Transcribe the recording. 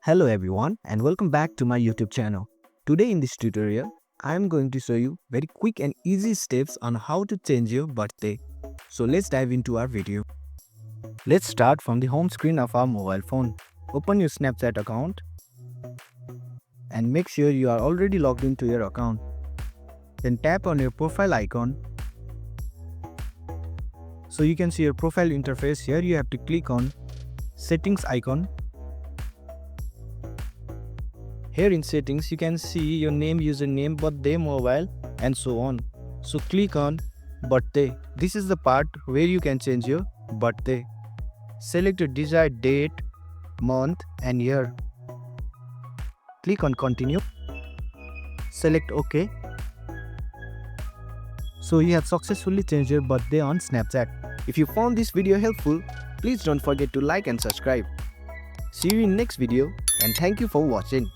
Hello everyone and welcome back to my YouTube channel. Today in this tutorial, I am going to show you very quick and easy steps on how to change your birthday. So let's dive into our video. Let's start from the home screen of our mobile phone. Open your Snapchat account and make sure you are already logged into your account. Then tap on your profile icon. So you can see your profile interface. Here you have to click on settings icon. Here in settings, you can see your name, username, birthday, mobile and so on. So click on birthday. This is the part where you can change your birthday. Select your desired date, month and year. Click on continue. Select OK. So you have successfully changed your birthday on Snapchat. If you found this video helpful, please don't forget to like and subscribe. See you in next video and thank you for watching.